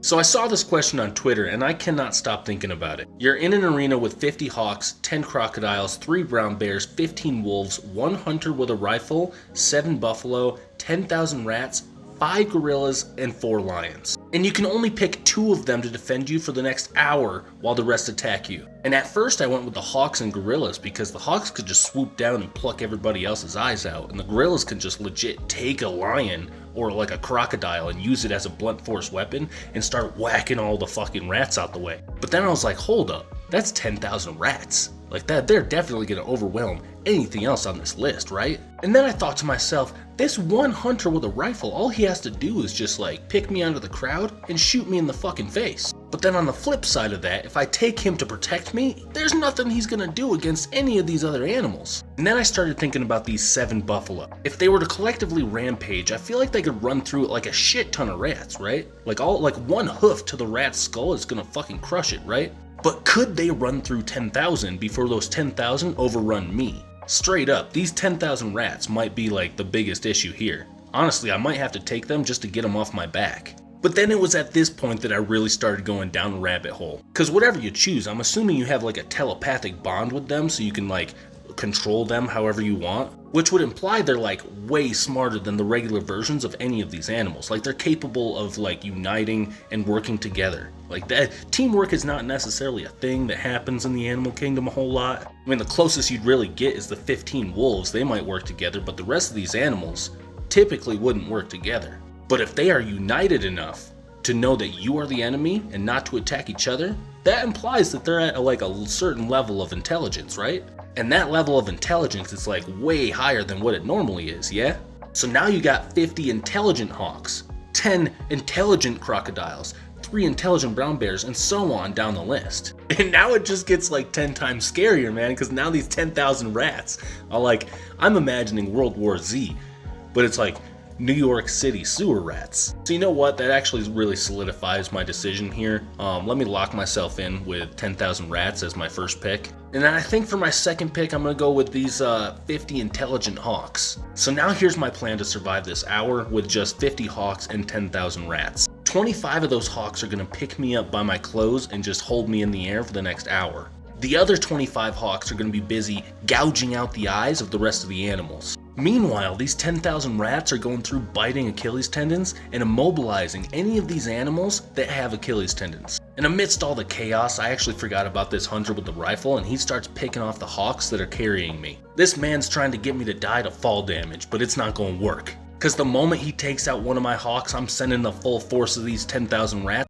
So I saw this question on Twitter and I cannot stop thinking about it. You're in an arena with 50 hawks, 10 crocodiles, 3 brown bears, 15 wolves, 1 hunter with a rifle, 7 buffalo, 10,000 rats, 5 gorillas, and 4 lions. And you can only pick 2 of them to defend you for the next hour while the rest attack you. And at first I went with the hawks and gorillas because the hawks could just swoop down and pluck everybody else's eyes out, and the gorillas can just legit take a lion or like a crocodile and use it as a blunt force weapon and start whacking all the fucking rats out the way. But then I was like, hold up, that's 10,000 rats. Like that, they're definitely gonna overwhelm anything else on this list, right? And then I thought to myself, this one hunter with a rifle, all he has to do is just like pick me out of the crowd and shoot me in the fucking face. But then on the flip side of that, if I take him to protect me, there's nothing he's gonna do against any of these other animals. And then I started thinking about these 7 buffalo. If they were to collectively rampage, I feel like they could run through like a shit ton of rats, right? Like one hoof to the rat's skull is gonna fucking crush it, right? But could they run through 10,000 before those 10,000 overrun me? Straight up, these 10,000 rats might be like the biggest issue here. Honestly, I might have to take them just to get them off my back. But then it was at this point that I really started going down a rabbit hole. Cause whatever you choose, I'm assuming you have like a telepathic bond with them so you can like control them however you want, which would imply they're like way smarter than the regular versions of any of these animals. Like they're capable of like uniting and working together. Like that, teamwork is not necessarily a thing that happens in the animal kingdom a whole lot. I mean, the closest you'd really get is the 15 wolves. They might work together, but the rest of these animals typically wouldn't work together. But if they are united enough to know that you are the enemy and not to attack each other, that implies that they're at like a certain level of intelligence, right? And that level of intelligence is like way higher than what it normally is, yeah? So now you got 50 intelligent hawks, 10 intelligent crocodiles, 3 intelligent brown bears, and so on down the list. And now it just gets like 10 times scarier, man, because now these 10,000 rats are like, I'm imagining World War Z, but it's like New York City sewer rats. So you know what, that actually really solidifies my decision here. Let me lock myself in with 10,000 rats as my first pick. And then I think for my second pick, I'm gonna go with these 50 intelligent hawks. So now here's my plan to survive this hour with just 50 hawks and 10,000 rats. 25 of those hawks are gonna pick me up by my clothes and just hold me in the air for the next hour. The other 25 hawks are gonna be busy gouging out the eyes of the rest of the animals. Meanwhile, these 10,000 rats are going through biting Achilles tendons and immobilizing any of these animals that have Achilles tendons. And amidst all the chaos, I actually forgot about this hunter with the rifle, and he starts picking off the hawks that are carrying me. This man's trying to get me to die to fall damage, but it's not going to work. Because the moment he takes out one of my hawks, I'm sending the full force of these 10,000 rats